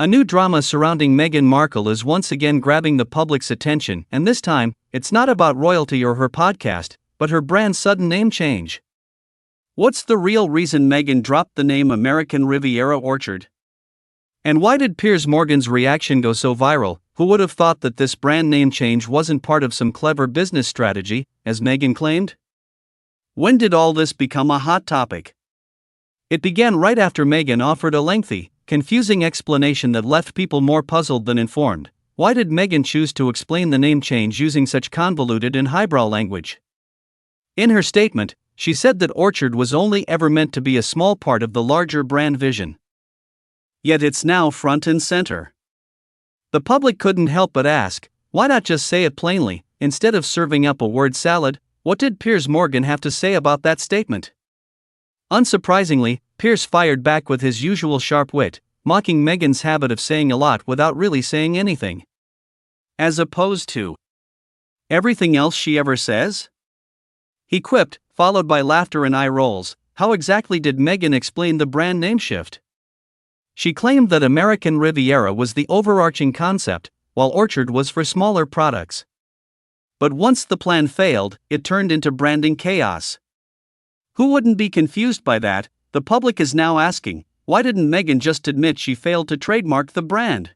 A new drama surrounding Meghan Markle is once again grabbing the public's attention, and this time, it's not about royalty or her podcast, but her brand's sudden name change. What's the real reason Meghan dropped the name American Riviera Orchard? And why did Piers Morgan's reaction go so viral? Who would have thought that this brand name change wasn't part of some clever business strategy, as Meghan claimed? When did all this become a hot topic? It began right after Meghan offered a lengthy, confusing explanation that left people more puzzled than informed. Why did Meghan choose to explain the name change using such convoluted and highbrow language? In her statement, she said that Orchard was only ever meant to be a small part of the larger brand vision. Yet it's now front and center. The public couldn't help but ask, why not just say it plainly, instead of serving up a word salad? What did Piers Morgan have to say about that statement? Unsurprisingly, Piers fired back with his usual sharp wit, mocking Meghan's habit of saying a lot without really saying anything. As opposed to everything else she ever says? He quipped, followed by laughter and eye rolls. How exactly did Meghan explain the brand name shift? She claimed that American Riviera was the overarching concept, while Orchard was for smaller products. But once the plan failed, it turned into branding chaos. Who wouldn't be confused by that? The public is now asking, why didn't Meghan just admit she failed to trademark the brand?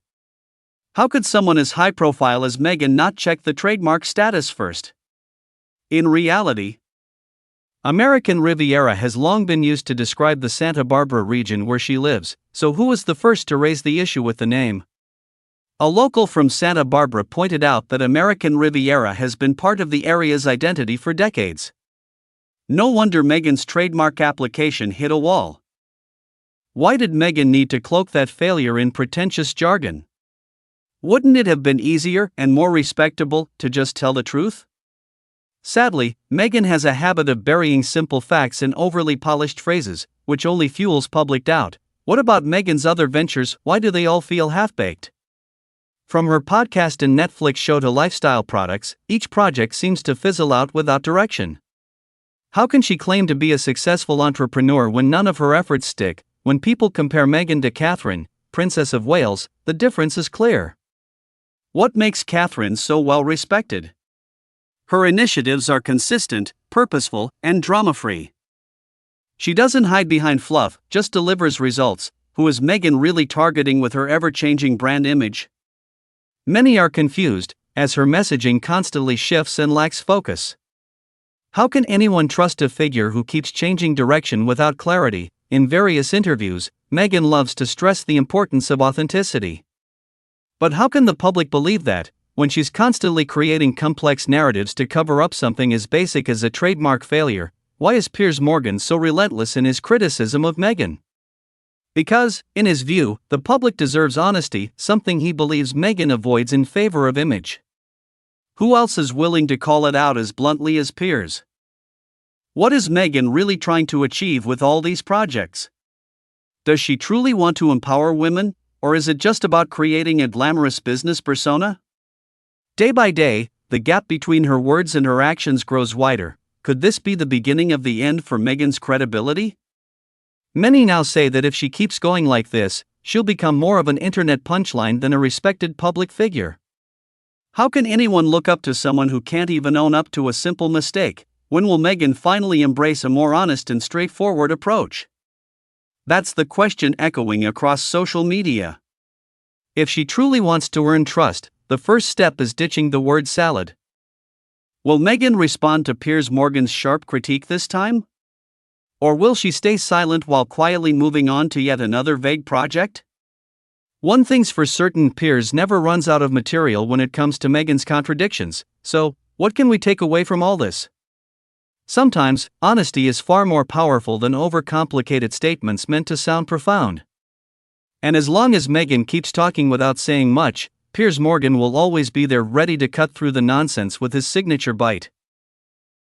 How could someone as high profile as Meghan not check the trademark status first? In reality, American Riviera has long been used to describe the Santa Barbara region where she lives, so who was the first to raise the issue with the name? A local from Santa Barbara pointed out that American Riviera has been part of the area's identity for decades. No wonder Meghan's trademark application hit a wall. Why did Meghan need to cloak that failure in pretentious jargon? Wouldn't it have been easier and more respectable to just tell the truth? Sadly, Meghan has a habit of burying simple facts in overly polished phrases, which only fuels public doubt. What about Meghan's other ventures? Why do they all feel half-baked? From her podcast and Netflix show to lifestyle products, each project seems to fizzle out without direction. How can she claim to be a successful entrepreneur when none of her efforts stick? When people compare Meghan to Catherine, Princess of Wales, the difference is clear. What makes Catherine so well respected? Her initiatives are consistent, purposeful, and drama-free. She doesn't hide behind fluff, just delivers results. Who is Meghan really targeting with her ever-changing brand image? Many are confused, as her messaging constantly shifts and lacks focus. How can anyone trust a figure who keeps changing direction without clarity? In various interviews, Meghan loves to stress the importance of authenticity. But how can the public believe that, when she's constantly creating complex narratives to cover up something as basic as a trademark failure? Why is Piers Morgan so relentless in his criticism of Meghan? Because, in his view, the public deserves honesty, something he believes Meghan avoids in favor of image. Who else is willing to call it out as bluntly as Piers? What is Meghan really trying to achieve with all these projects? Does she truly want to empower women, or is it just about creating a glamorous business persona? Day by day, the gap between her words and her actions grows wider. Could this be the beginning of the end for Meghan's credibility? Many now say that if she keeps going like this, she'll become more of an internet punchline than a respected public figure. How can anyone look up to someone who can't even own up to a simple mistake? When will Meghan finally embrace a more honest and straightforward approach? That's the question echoing across social media. If she truly wants to earn trust, the first step is ditching the word salad. Will Meghan respond to Piers Morgan's sharp critique this time? Or will she stay silent while quietly moving on to yet another vague project? One thing's for certain, Piers never runs out of material when it comes to Meghan's contradictions, so, what can we take away from all this? Sometimes, honesty is far more powerful than overcomplicated statements meant to sound profound. And as long as Meghan keeps talking without saying much, Piers Morgan will always be there ready to cut through the nonsense with his signature bite.